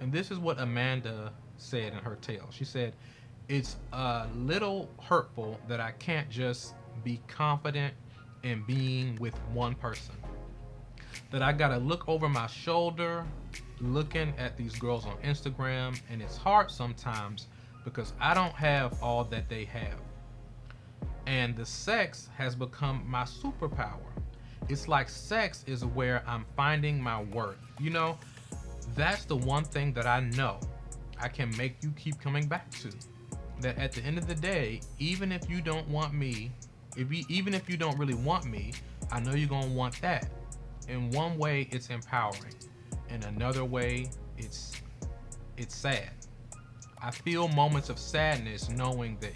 And this is what Amanda said in her tale. She said, "It's a little hurtful that I can't just be confident in being with one person. That I gotta look over my shoulder looking at these girls on Instagram, and it's hard sometimes because I don't have all that they have. And the sex has become my superpower. It's like sex is where I'm finding my worth. That's the one thing that I know I can make you keep coming back to. That at the end of the day, even if you don't want me, even if you don't really want me, I know you're gonna want that. In one way, it's empowering. In another way, it's sad. I feel moments of sadness knowing that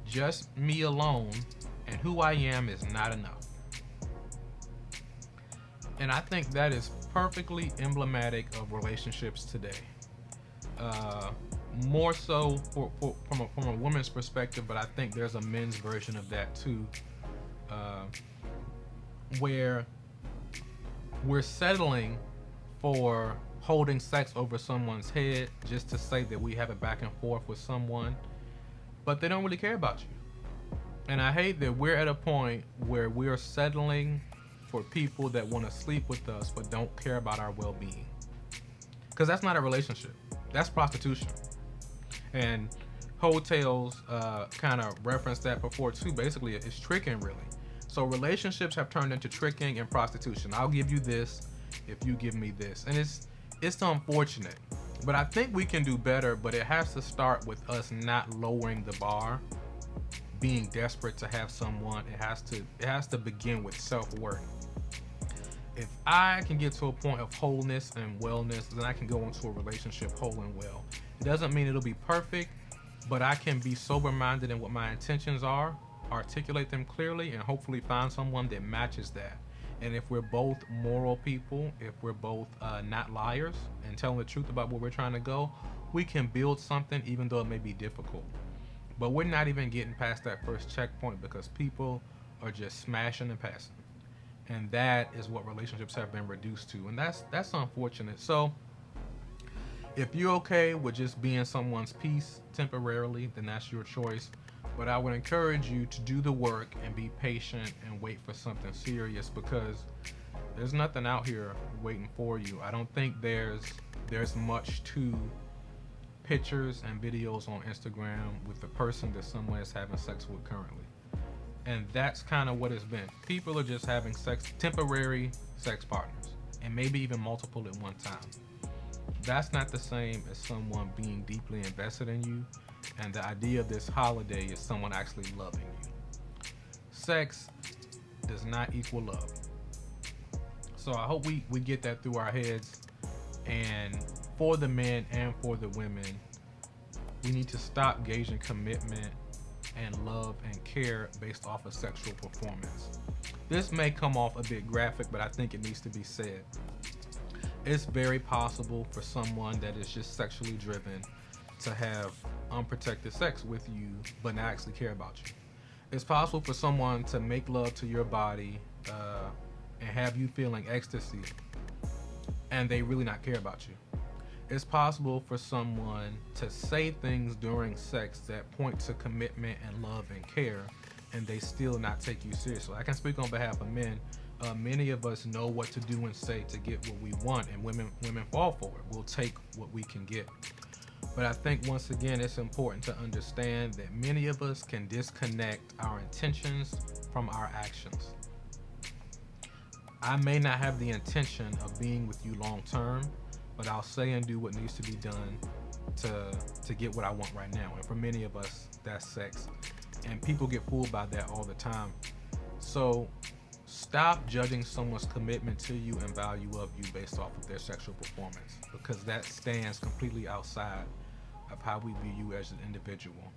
just me alone and who I am is not enough." And I think that is perfectly emblematic of relationships today. More so from a woman's perspective, but I think there's a men's version of that too, where we're settling for holding sex over someone's head just to say that we have it back and forth with someone, but they don't really care about you. And I hate that we're at a point where we're settling for people that want to sleep with us but don't care about our well-being. Because that's not a relationship. That's prostitution. And hotels kind of referenced that before too. Basically, it's tricking, really. So relationships have turned into tricking and prostitution. I'll give you this if you give me this. And it's unfortunate. But I think we can do better, but it has to start with us not lowering the bar, being desperate to have someone. It has to begin with self-worth. If I can get to a point of wholeness and wellness, then I can go into a relationship whole and well. It doesn't mean it'll be perfect, but I can be sober-minded in what my intentions are, articulate them clearly, and hopefully find someone that matches that. And if we're both moral people, if we're both not liars and telling the truth about where we're trying to go, we can build something even though it may be difficult. But we're not even getting past that first checkpoint because people are just smashing and passing. And that is what relationships have been reduced to. And that's unfortunate. So if you're okay with just being someone's piece temporarily, then that's your choice. But I would encourage you to do the work and be patient and wait for something serious, because there's nothing out here waiting for you. I don't think there's much to pictures and videos on Instagram with the person that someone is having sex with currently. And that's kind of what it's been. People are just having temporary sex partners, and maybe even multiple at one time. That's not the same as someone being deeply invested in you, and the idea of this holiday is someone actually loving you. Sex does not equal love. So I hope we get that through our heads, and for the men and for the women, we need to stop gauging commitment and love and care based off of sexual performance. This may come off a bit graphic, but I think it needs to be said. It's very possible for someone that is just sexually driven to have unprotected sex with you but not actually care about you. It's possible for someone to make love to your body and have you feeling ecstasy and they really not care about you. It's possible for someone to say things during sex that point to commitment and love and care, and they still not take you seriously. I can speak on behalf of men. Many of us know what to do and say to get what we want, and women fall for it. We'll take what we can get. But I think once again, it's important to understand that many of us can disconnect our intentions from our actions. I may not have the intention of being with you long term, but I'll say and do what needs to be done to get what I want right now. And for many of us, that's sex. And people get fooled by that all the time. So stop judging someone's commitment to you and value of you based off of their sexual performance, because that stands completely outside of how we view you as an individual.